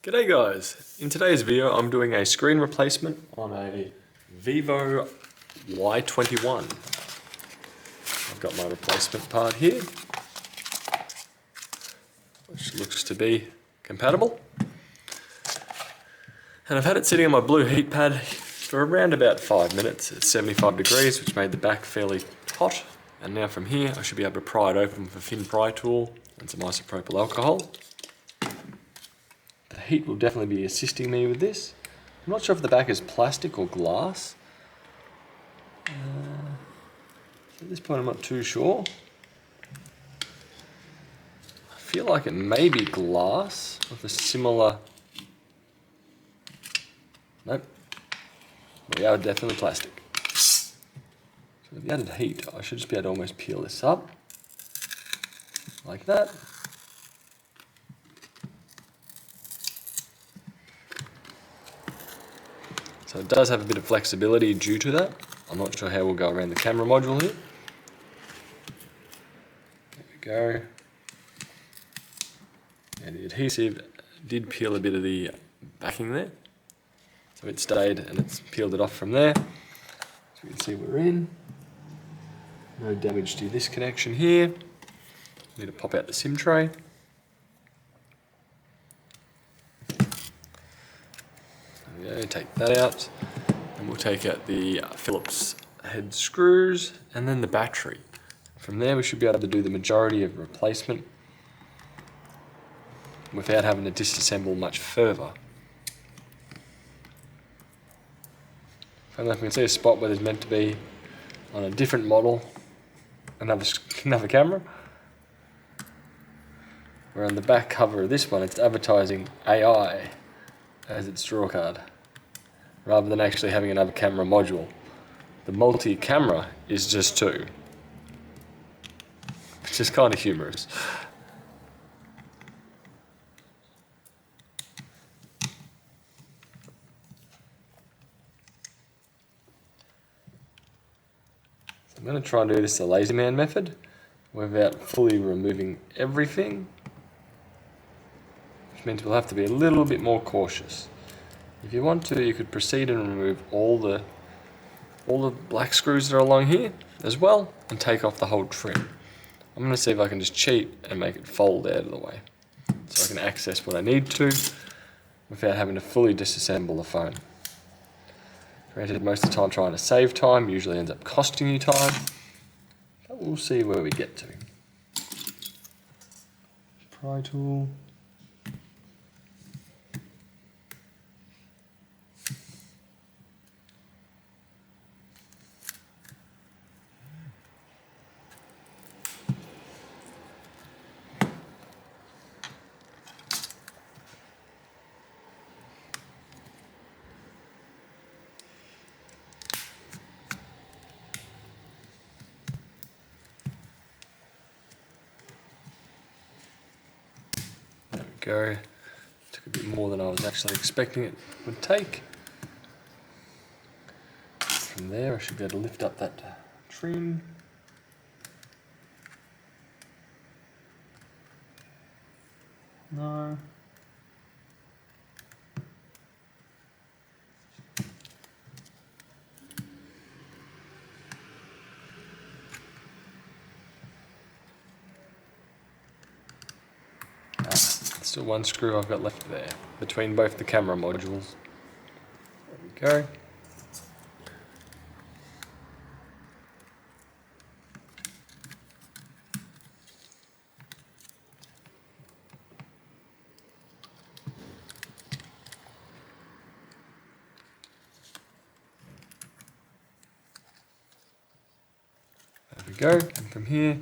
G'day guys, in today's video I'm doing a screen replacement on a Vivo Y21. I've got my replacement part here, which looks to be compatible. And I've had it sitting on my blue heat pad for around about 5 minutes at 75 degrees, which made the back fairly hot. And now from here I should be able to pry it open with a thin pry tool and some isopropyl alcohol. The heat will definitely be assisting me with this. I'm not sure if the back is plastic or glass. So at this point I'm not too sure. I feel like it may be glass with a similar... Nope. We are definitely plastic. So with the added heat I should just be able to almost peel this up. Like that. So it does have a bit of flexibility due to that. I'm not sure how we'll go around the camera module here. There we go. And the adhesive did peel a bit of the backing there. So it stayed and it's peeled it off from there. So you can see we're in. No damage to this connection here. Need to pop out the SIM tray. There we go, take that out. And we'll take out the Phillips head screws and then the battery. From there we should be able to do the majority of replacement without having to disassemble much further. I don't know if we can see a spot where there's meant to be on a different model another camera. Where on the back cover of this one it's advertising AI as its draw card, rather than actually having another camera module. The multi-camera is just two, which is kind of humorous. So I'm going to try and do this the lazy man method, without fully removing everything, which means we'll have to be a little bit more cautious. If you want to, you could proceed and remove all the black screws that are along here as well, and take off the whole trim. I'm going to see if I can just cheat and make it fold out of the way, so I can access what I need to without having to fully disassemble the phone. Granted, most of the time trying to save time usually ends up costing you time, but we'll see where we get to. Pry tool. Go. Took a bit more than I was actually expecting it would take. From there I should be able to lift up that trim. No. Still one screw I've got left there, between both the camera modules. There we go. There we go, and from here,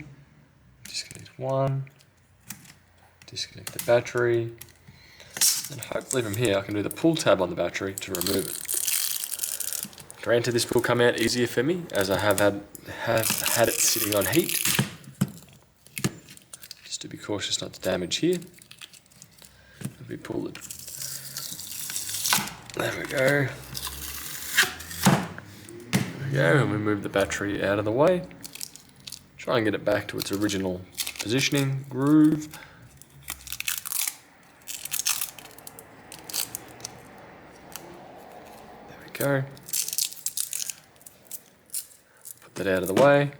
disconnect one. Disconnect the battery, and hopefully from here I can do the pull tab on the battery to remove it. Granted, this will come out easier for me as I have had it sitting on heat. Just to be cautious not to damage here. If we pull it, there we go. There we go, and we move the battery out of the way. Try and get it back to its original positioning, groove. go. Put that out of the way.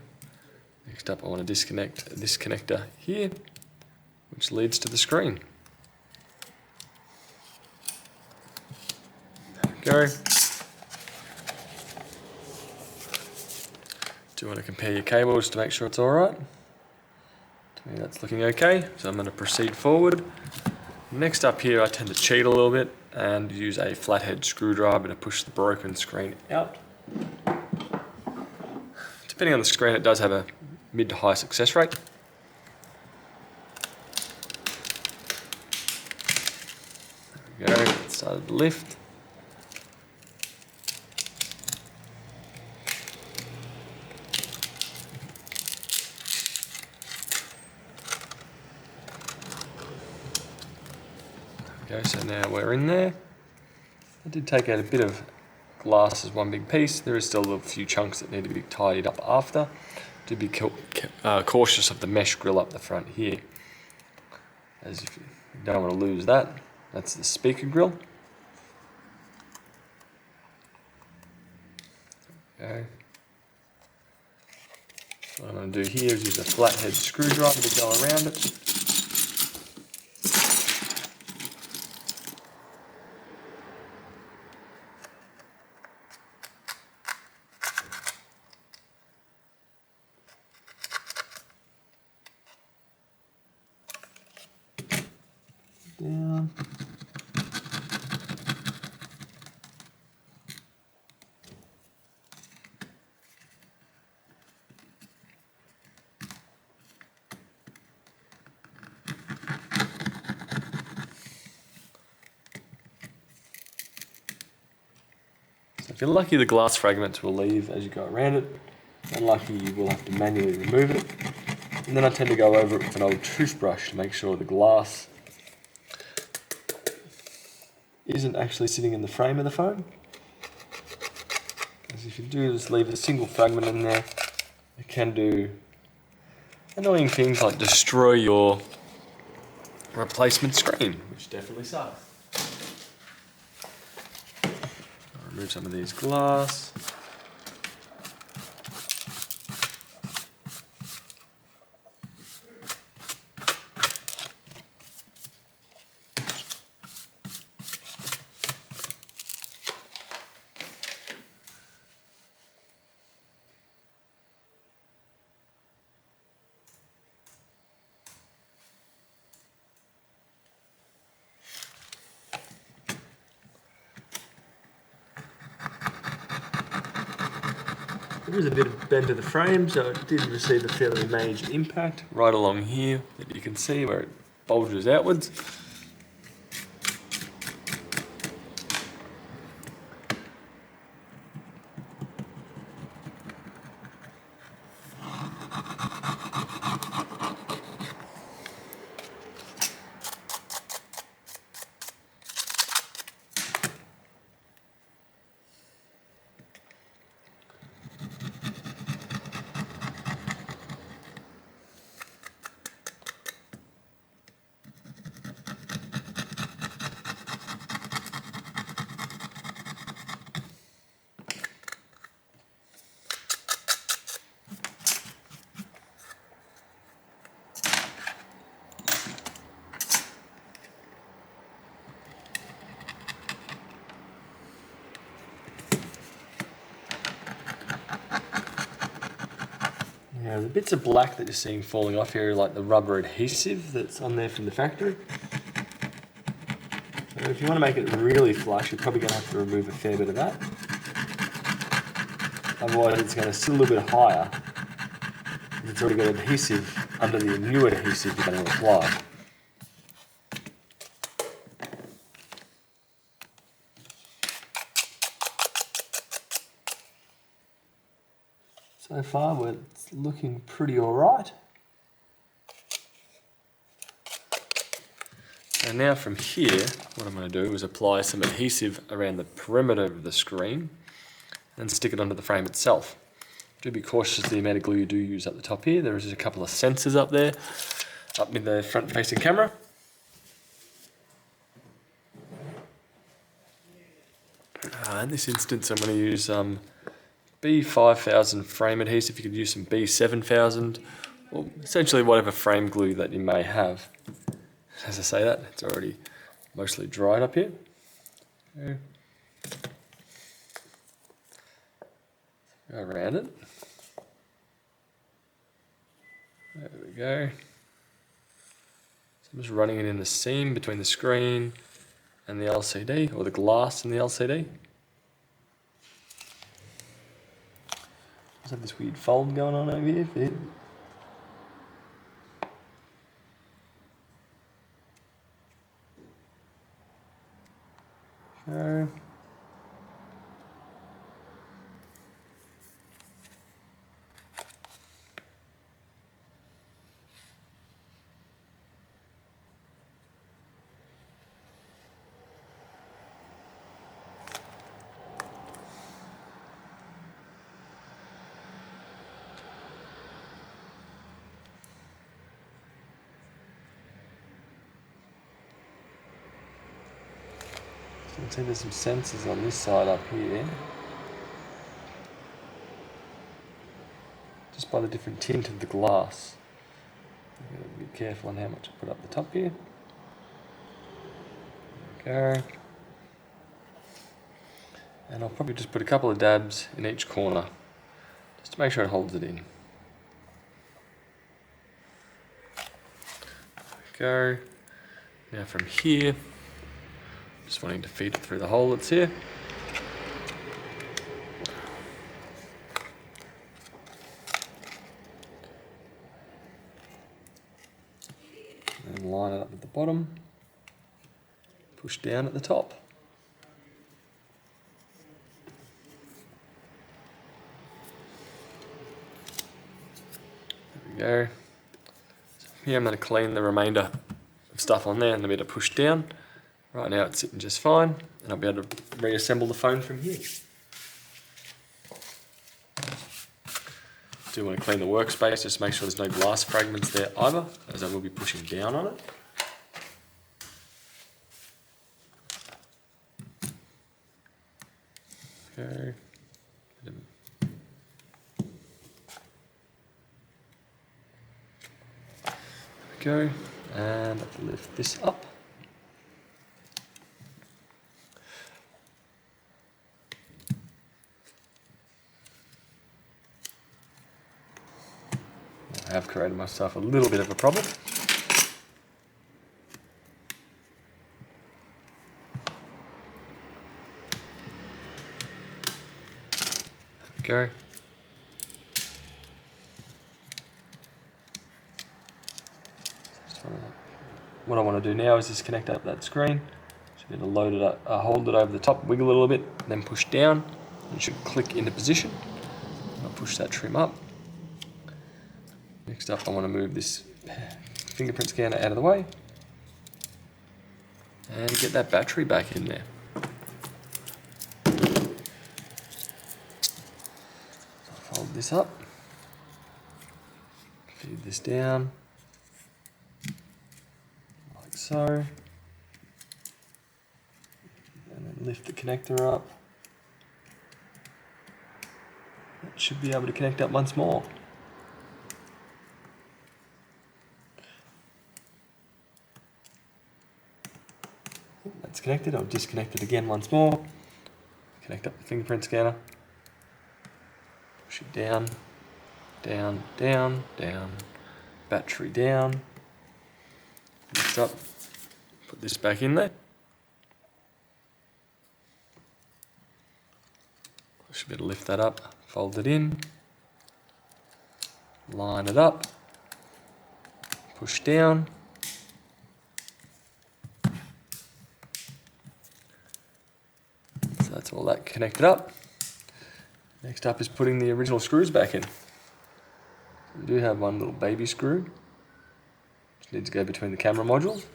Next up I want to disconnect this connector here, which leads to the screen. There we go. Do you want to compare your cables to make sure it's alright? To me that's looking okay, so I'm going to proceed forward. Next up here I tend to cheat a little bit and use a flathead screwdriver to push the broken screen out. Depending on the screen, it does have a mid to high success rate. There we go, it started to lift. Okay, so now we're in there. I did take out a bit of glass as one big piece. There is still a few chunks that need to be tidied up after. Do be cautious of the mesh grill up the front here, as if you don't want to lose that. That's the speaker grill. Okay. What I'm going to do here is use a flathead screwdriver to go around it. Down. So if you're lucky, the glass fragments will leave as you go around it. Unlucky, you will have to manually remove it. And then I tend to go over it with an old toothbrush to make sure the glass isn't actually sitting in the frame of the phone. As if you do just leave a single fragment in there, it can do annoying things like destroy your replacement screen, which definitely sucks. I'll remove some of these glass. There is a bit of bend to the frame, so it did receive a fairly major impact right along here that you can see where it bulges outwards. Now the bits of black that you're seeing falling off here are like the rubber adhesive that's on there from the factory. So if you want to make it really flush, you're probably going to have to remove a fair bit of that. Otherwise it's going to sit a little bit higher. It's already got adhesive under the new adhesive you're going to apply. So far, it's looking pretty alright. And now from here, what I'm going to do is apply some adhesive around the perimeter of the screen and stick it onto the frame itself. Do be cautious of the amount of glue you do use at the top here. There is a couple of sensors up there, up in the front-facing camera. In this instance, I'm going to use B5000 frame adhesive. You could use some B7000, or essentially whatever frame glue that you may have. As I say that, it's already mostly dried up here. Okay. Go around it. There we go. So I'm just running it in the seam between the screen and the LCD, or the glass and the LCD. Just have this weird fold going on over here. Okay. You can see there's some sensors on this side up here. Just by the different tint of the glass. I've got to be careful on how much I put up the top here. There we go. And I'll probably just put a couple of dabs in each corner, just to make sure it holds it in. There we go. Now from here, just wanting to feed it through the hole that's here. And line it up at the bottom, push down at the top. There we go. So here I'm going to clean the remainder of stuff on there and a bit of push down. Right now it's sitting just fine, and I'll be able to reassemble the phone from here. Do want to clean the workspace, just make sure there's no glass fragments there either, as I will be pushing down on it. Okay. There we go, and I have to lift this up. I have created myself a little bit of a problem. There we go. What I want to do now is just connect up that screen. So I'm going to load it up, hold it over the top, wiggle it a little bit, then push down. It should click into position. I'll push that trim up. Next up, I want to move this fingerprint scanner out of the way and get that battery back in there. So fold this up, feed this down, like so, and then lift the connector up. That should be able to connect up once more. That's connected. I'll disconnect it again once more. Connect up the fingerprint scanner. Push it down, down, down, down. Battery down. Lift up. Put this back in there. I should be able to lift that up, fold it in, line it up, push down. So that's all that connected up. Next up is putting the original screws back in. We do have one little baby screw, which needs to go between the camera modules.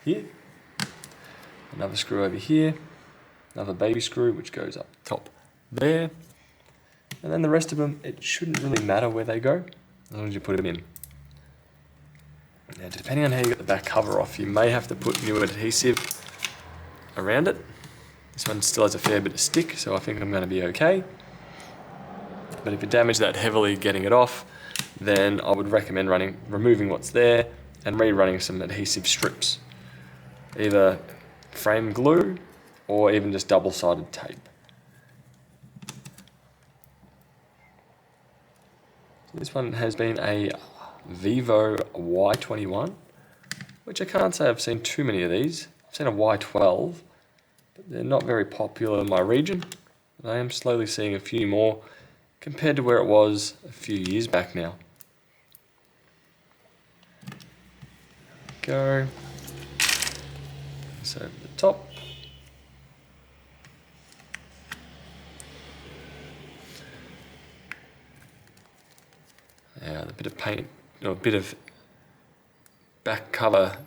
Here. Another screw over here. Another baby screw which goes up top there. And then the rest of them, it shouldn't really matter where they go, as long as you put them in. Now depending on how you get the back cover off, you may have to put new adhesive around it. This one still has a fair bit of stick, so I think I'm going to be okay. But if you damage that heavily getting it off, then I would recommend removing what's there and rerunning some adhesive strips. Either frame glue or even just double-sided tape. So this one has been a Vivo Y21, which I can't say I've seen too many of these. I've seen a Y12, but they're not very popular in my region. I am slowly seeing a few more compared to where it was a few years back now. Go. So over the top. Yeah, a bit of paint, or a bit of back cover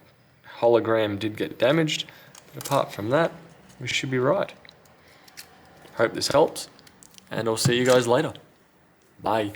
hologram did get damaged, but apart from that, we should be right. Hope this helps, and I'll see you guys later. Bye.